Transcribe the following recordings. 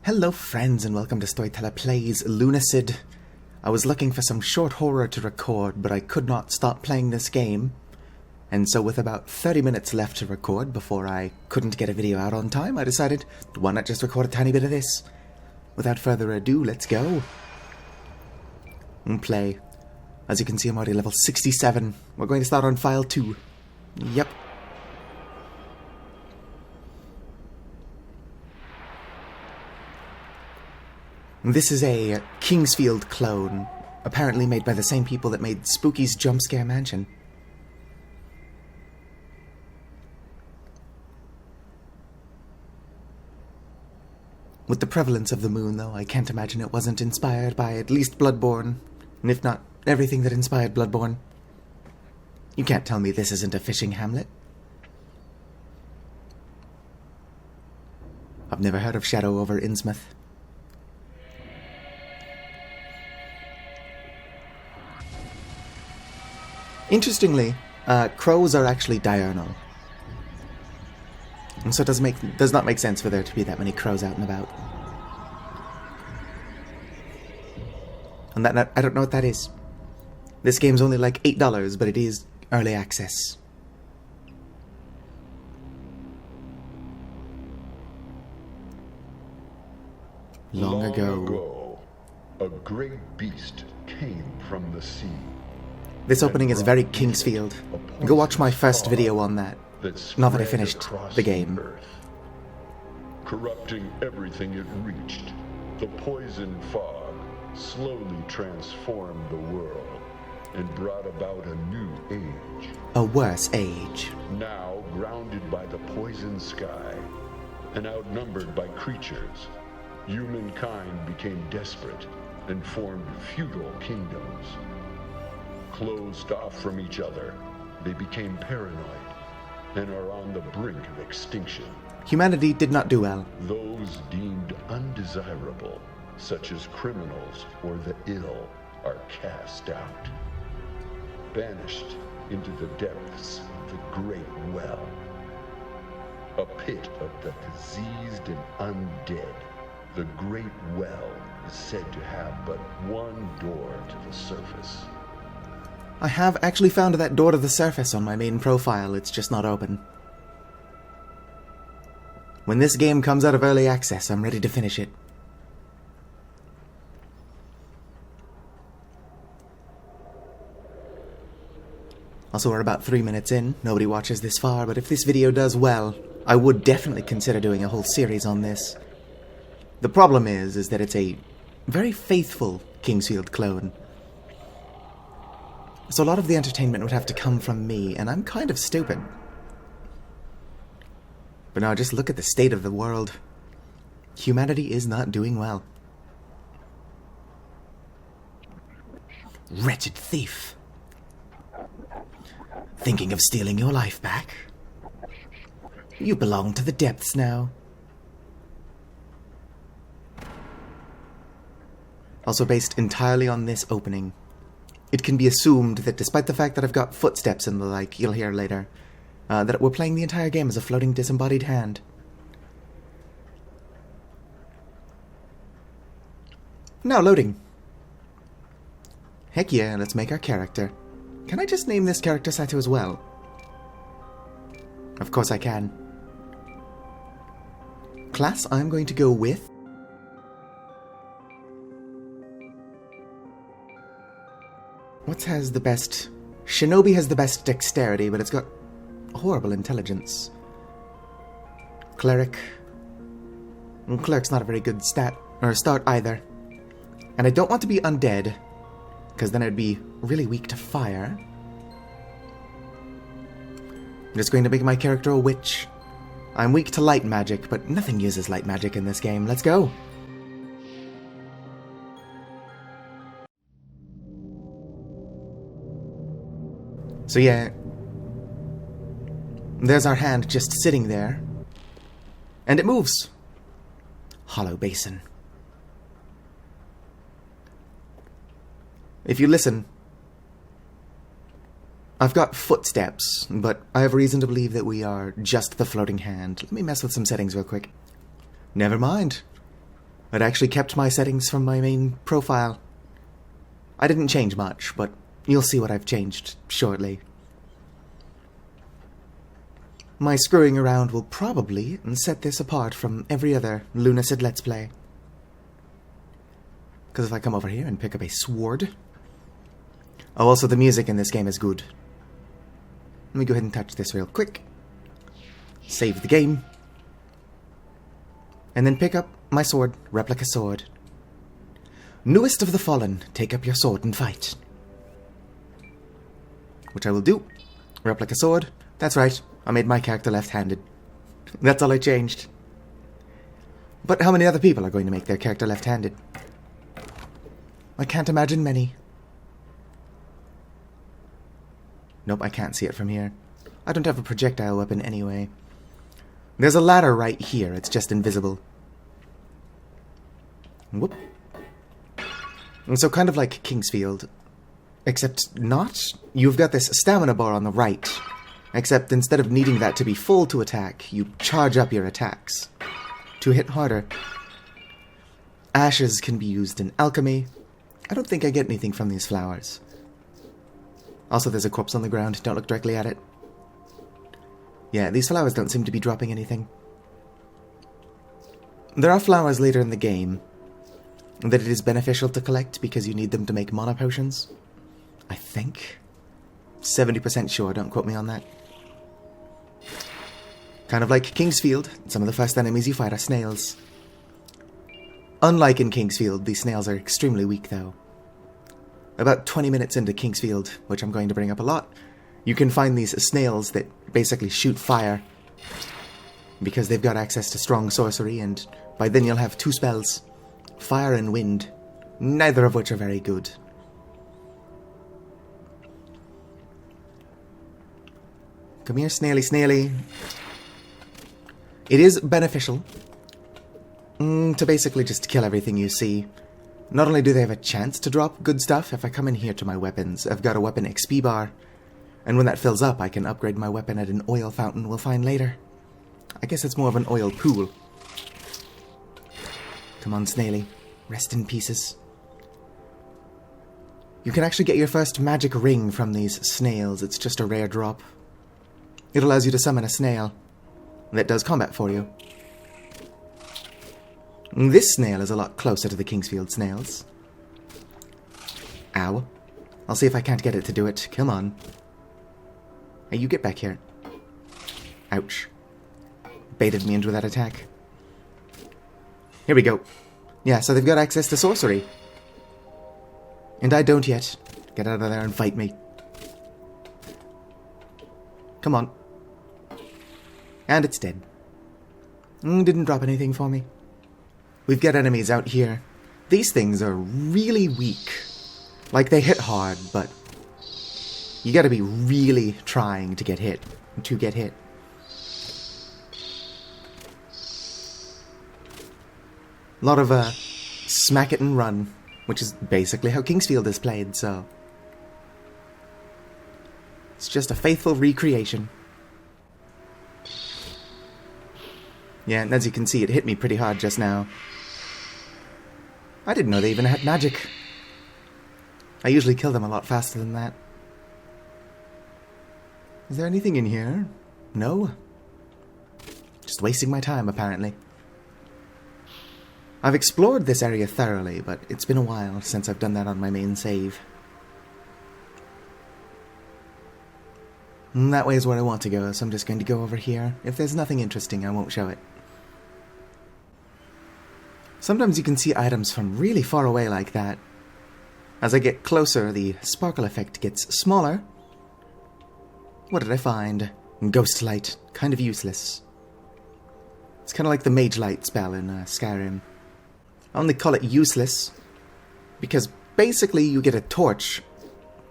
Hello friends and welcome to Storyteller Plays Lunacid. I was looking for some short horror to record, but I could not stop playing this game. And so with about 30 minutes left to record before I couldn't get a video out on time, I decided, why not just record a tiny bit of this? Without further ado, let's go. And play. As you can see, I'm already level 67. We're going to start on file 2. Yep. This is a Kingsfield clone, apparently made by the same people that made Spooky's Jump Scare Mansion. With the prevalence of the moon, though, I can't imagine it wasn't inspired by at least Bloodborne, and if not, everything that inspired Bloodborne. You can't tell me this isn't a fishing hamlet. I've never heard of Shadow over Innsmouth. Interestingly, crows are actually diurnal. And so it does not make sense for there to be that many crows out and about. And that I don't know what that is. This game's only like $8, but it is early access. Long ago, a great beast came from the sea. This opening is very Kingsfield. Go watch my first video on that. Now that I finished the game. Corrupting everything it reached, the poison fog slowly transformed the world and brought about a new age. A worse age. Now grounded by the poison sky and outnumbered by creatures, humankind became desperate and formed feudal kingdoms. Closed off from each other, they became paranoid and are on the brink of extinction. Humanity did not do well. Those deemed undesirable, such as criminals or the ill, are cast out, banished into the depths of the Great Well, a pit of the diseased and undead. The Great Well is said to have but one door to the surface. I have actually found that door to the surface on my main profile, it's just not open. When this game comes out of early access, I'm ready to finish it. Also, we're about 3 minutes in, nobody watches this far, but if this video does well, I would definitely consider doing a whole series on this. The problem is that it's a very faithful Kingsfield clone. So a lot of the entertainment would have to come from me, and I'm kind of stupid. But now just look at the state of the world. Humanity is not doing well. Wretched thief. Thinking of stealing your life back? You belong to the depths now. Also based entirely on this opening. It can be assumed that despite the fact that I've got footsteps and the like, you'll hear later, that we're playing the entire game as a floating disembodied hand. Now loading. Heck yeah, let's make our character. Can I just name this character Sato as well? Of course I can. Class, I'm going to go with... What has the best... Shinobi has the best dexterity, but it's got horrible intelligence. Cleric. And Cleric's not a very good stat, or start either. And I don't want to be undead, because then I'd be really weak to fire. I'm just going to make my character a witch. I'm weak to light magic, but nothing uses light magic in this game. Let's go! So yeah, there's our hand just sitting there, and it moves. Hollow basin. If you listen, I've got footsteps, but I have reason to believe that we are just the floating hand. Let me mess with some settings real quick. Never mind. It actually kept my settings from my main profile. I didn't change much, but you'll see what I've changed shortly. My screwing around will probably set this apart from every other Lunacid Let's Play. Because if I come over here and pick up a sword... Oh, also the music in this game is good. Let me go ahead and touch this real quick. Save the game. And then pick up my sword, replica sword. Newest of the fallen, take up your sword and fight. Which I will do. Replica sword. That's right, I made my character left-handed. That's all I changed. But how many other people are going to make their character left-handed? I can't imagine many. Nope, I can't see it from here. I don't have a projectile weapon anyway. There's a ladder right here, it's just invisible. Whoop. And so kind of like Kingsfield. Except not. You've got this stamina bar on the right. Except instead of needing that to be full to attack, you charge up your attacks to hit harder. Ashes can be used in alchemy. I don't think I get anything from these flowers. Also, there's a corpse on the ground. Don't look directly at it. Yeah, these flowers don't seem to be dropping anything. There are flowers later in the game that it is beneficial to collect because you need them to make mana potions. I think. 70% sure, don't quote me on that. Kind of like Kingsfield, some of the first enemies you fight are snails. Unlike in Kingsfield, these snails are extremely weak though. About 20 minutes into Kingsfield, which I'm going to bring up a lot, you can find these snails that basically shoot fire. Because they've got access to strong sorcery, and by then you'll have two spells. Fire and wind. Neither of which are very good. Come here, snaily, snaily. It is beneficial to basically just kill everything you see. Not only do they have a chance to drop good stuff, if I come in here to my weapons, I've got a weapon XP bar, and when that fills up, I can upgrade my weapon at an oil fountain we'll find later. I guess it's more of an oil pool. Come on, Snaily. Rest in pieces. You can actually get your first magic ring from these snails. It's just a rare drop. It allows you to summon a snail that does combat for you. This snail is a lot closer to the Kingsfield snails. Ow. I'll see if I can't get it to do it. Come on. Hey, you get back here. Ouch. Baited me into that attack. Here we go. Yeah, so they've got access to sorcery. And I don't yet. Get out of there and fight me. Come on. And it's dead. Didn't drop anything for me. We've got enemies out here. These things are really weak. Like, they hit hard, but you gotta be really trying to get hit. A lot of, smack it and run, which is basically how Kingsfield is played, so it's just a faithful recreation. Yeah, and as you can see, it hit me pretty hard just now. I didn't know they even had magic. I usually kill them a lot faster than that. Is there anything in here? No? Just wasting my time, apparently. I've explored this area thoroughly, but it's been a while since I've done that on my main save. And that way is where I want to go, so I'm just going to go over here. If there's nothing interesting, I won't show it. Sometimes you can see items from really far away like that. As I get closer, the sparkle effect gets smaller. What did I find? Ghost light. Kind of useless. It's kind of like the mage light spell in Skyrim. I only call it useless because basically you get a torch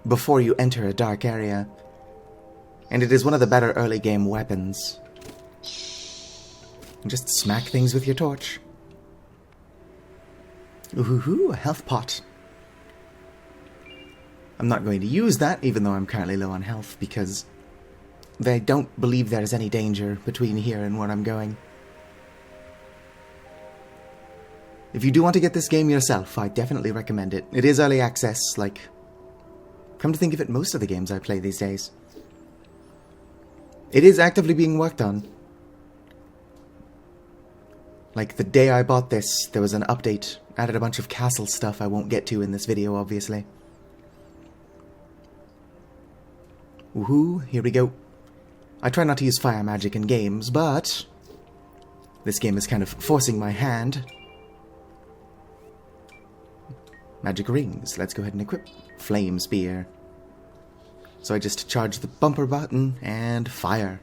before you enter a dark area. And it is one of the better early game weapons. Just smack things with your torch. Ooh, a health pot. I'm not going to use that, even though I'm currently low on health, because they don't believe there's any danger between here and where I'm going. If you do want to get this game yourself, I definitely recommend it. It is early access, like... Come to think of it, most of the games I play these days. It is actively being worked on. Like, the day I bought this, there was an update. Added a bunch of castle stuff I won't get to in this video, obviously. Woohoo, here we go. I try not to use fire magic in games, but... this game is kind of forcing my hand. Magic rings. Let's go ahead and equip. Flame spear. So I just charge the bumper button and fire.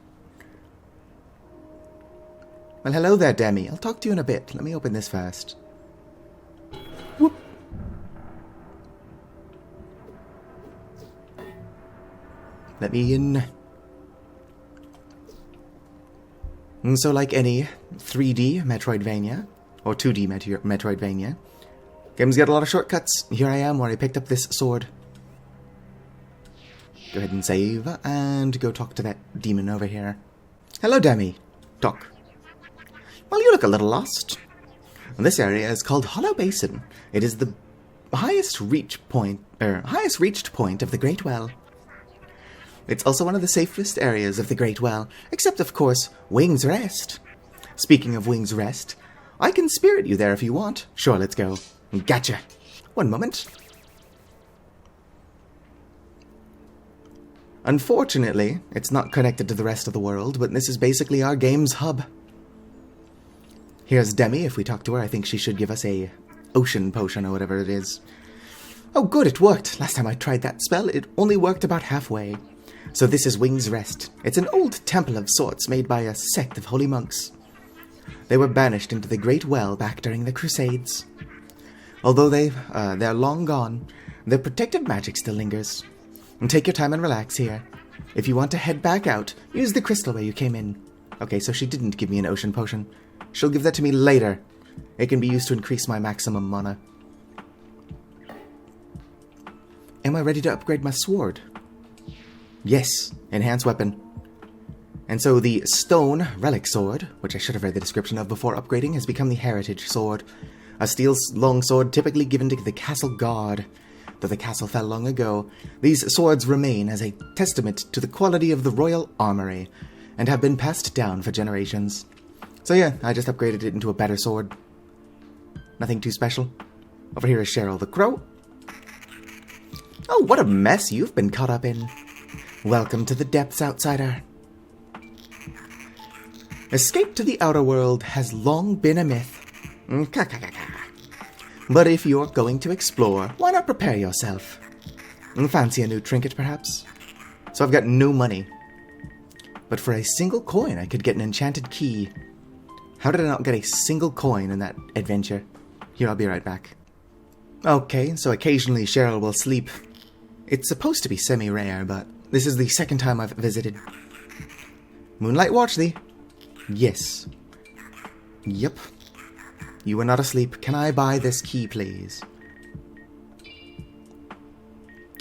Well, hello there, Demi. I'll talk to you in a bit. Let me open this first. Whoop. Let me in. And so like any 3D Metroidvania, or 2D Metroidvania, games get a lot of shortcuts. Here I am where I picked up this sword. Go ahead and save, and go talk to that demon over here. Hello, Demi. Talk. Well, you look a little lost. This area is called Hollow Basin. It is the highest reached point of the Great Well. It's also one of the safest areas of the Great Well, except, of course, Wing's Rest. Speaking of Wing's Rest, I can spirit you there if you want. Sure, let's go. Gotcha. One moment. Unfortunately, it's not connected to the rest of the world, but this is basically our game's hub. Here's Demi. If we talk to her, I think she should give us a ocean potion or whatever it is. Oh, good, it worked. Last time I tried that spell, it only worked about halfway. So this is Wing's Rest. It's an old temple of sorts made by a sect of holy monks. They were banished into the Great Well back during the Crusades. Although they're long gone, their protective magic still lingers. And take your time and relax here. If you want to head back out, use the crystal where you came in. Okay, so she didn't give me an ocean potion. She'll give that to me later. It can be used to increase my maximum mana. Am I ready to upgrade my sword? Yes, enhanced weapon. And so the stone relic sword, which I should have read the description of before upgrading, has become the heritage sword. A steel longsword typically given to the castle guard. Though the castle fell long ago, these swords remain as a testament to the quality of the royal armory, and have been passed down for generations. So yeah, I just upgraded it into a better sword. Nothing too special. Over here is Cheryl the Crow. Oh, what a mess you've been caught up in. Welcome to the depths, outsider. Escape to the outer world has long been a myth. But if you're going to explore, why not prepare yourself? Fancy a new trinket, perhaps? So I've got no money. But for a single coin, I could get an enchanted key. How did I not get a single coin in that adventure? Here, I'll be right back. Okay, so occasionally Cheryl will sleep. It's supposed to be semi-rare, but this is the second time I've visited. Moonlight watch thee. Yes. Yep. You were not asleep. Can I buy this key, please?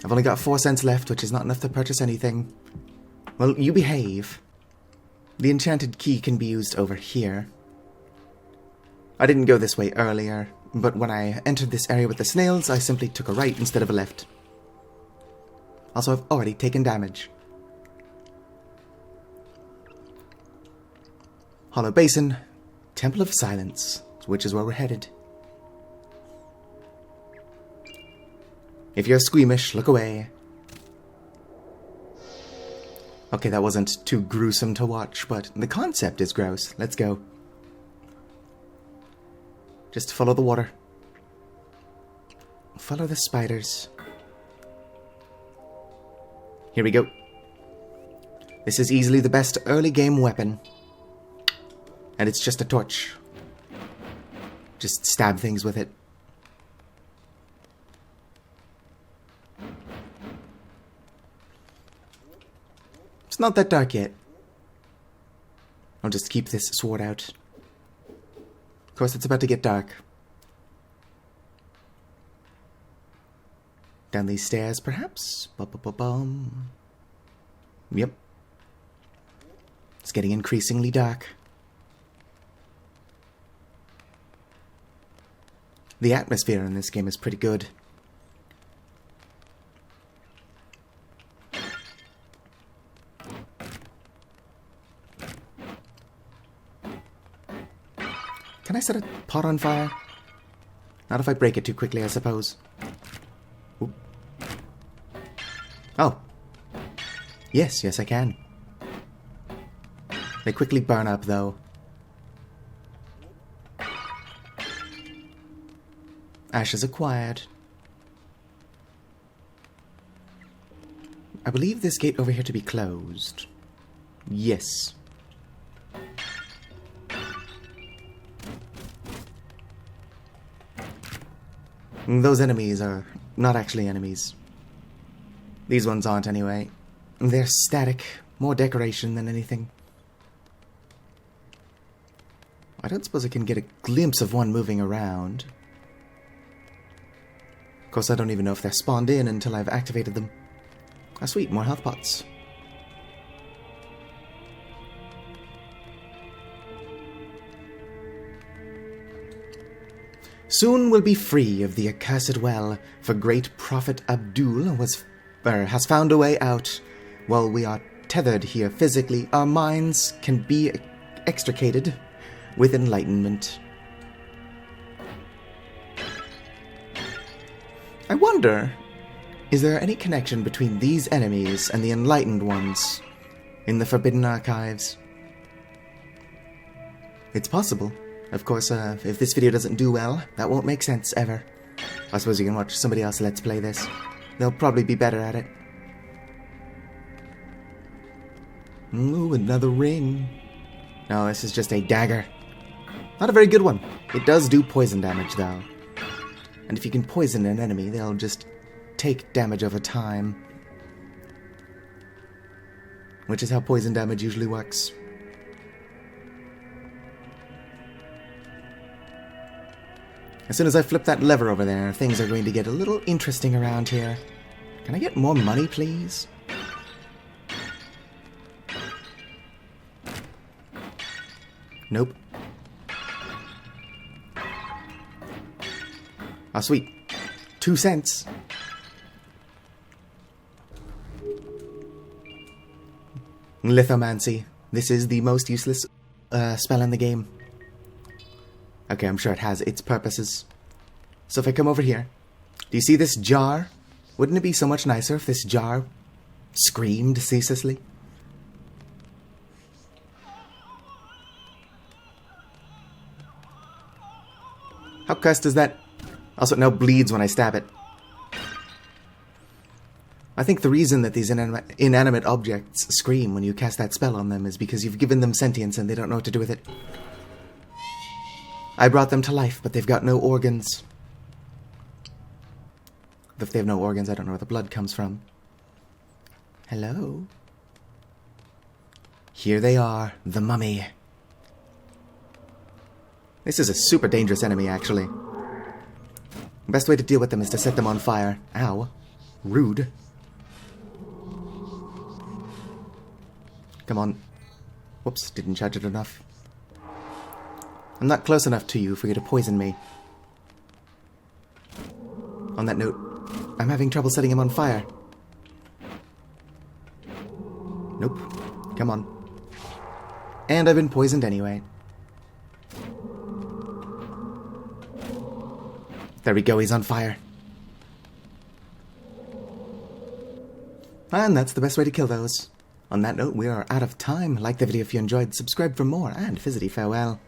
I've only got 4 cents left, which is not enough to purchase anything. Well, you behave. The enchanted key can be used over here. I didn't go this way earlier, but when I entered this area with the snails, I simply took a right instead of a left. Also, I've already taken damage. Hollow Basin, Temple of Silence, which is where we're headed. If you're squeamish, look away. Okay, that wasn't too gruesome to watch, but the concept is gross. Let's go. Just follow the water. Follow the spiders. Here we go. This is easily the best early game weapon. And it's just a torch. Just stab things with it. It's not that dark yet. I'll just keep this sword out. Of course, it's about to get dark. Down these stairs, perhaps? Ba-ba-ba-bum. Yep. It's getting increasingly dark. The atmosphere in this game is pretty good. Can I set a pot on fire? Not if I break it too quickly, I suppose. Oop. Oh. Yes, I can. They quickly burn up, though. Ashes acquired. I believe this gate over here to be closed. Yes. Those enemies are not actually enemies. These ones aren't anyway. They're static, more decoration than anything. I don't suppose I can get a glimpse of one moving around. Of course, I don't even know if they're spawned in until I've activated them. Ah, sweet, more health pots. Soon we'll be free of the accursed well, for great Prophet Abdul has found a way out. While we are tethered here physically, our minds can be extricated with enlightenment. I wonder, is there any connection between these enemies and the enlightened ones in the Forbidden Archives? It's possible. Of course, if this video doesn't do well, that won't make sense, ever. I suppose you can watch somebody else let's play this. They'll probably be better at it. Ooh, another ring. No, this is just a dagger. Not a very good one. It does do poison damage, though. And if you can poison an enemy, they'll just take damage over time. Which is how poison damage usually works. As soon as I flip that lever over there, things are going to get a little interesting around here. Can I get more money, please? Nope. Ah, sweet. 2 cents. Lithomancy. This is the most useless spell in the game. Okay, I'm sure it has its purposes. So if I come over here, do you see this jar? Wouldn't it be so much nicer if this jar screamed ceaselessly? How cursed is that? Also, it now bleeds when I stab it. I think the reason that these inanimate objects scream when you cast that spell on them is because you've given them sentience and they don't know what to do with it. I brought them to life, but they've got no organs. If they have no organs, I don't know where the blood comes from. Hello? Here they are, the mummy. This is a super dangerous enemy, actually. The best way to deal with them is to set them on fire. Ow. Rude. Come on. Whoops, didn't charge it enough. I'm not close enough to you for you to poison me. On that note, I'm having trouble setting him on fire. Nope. Come on. And I've been poisoned anyway. There we go, he's on fire. And that's the best way to kill those. On that note, we are out of time. Like the video if you enjoyed, subscribe for more, and fizzity farewell.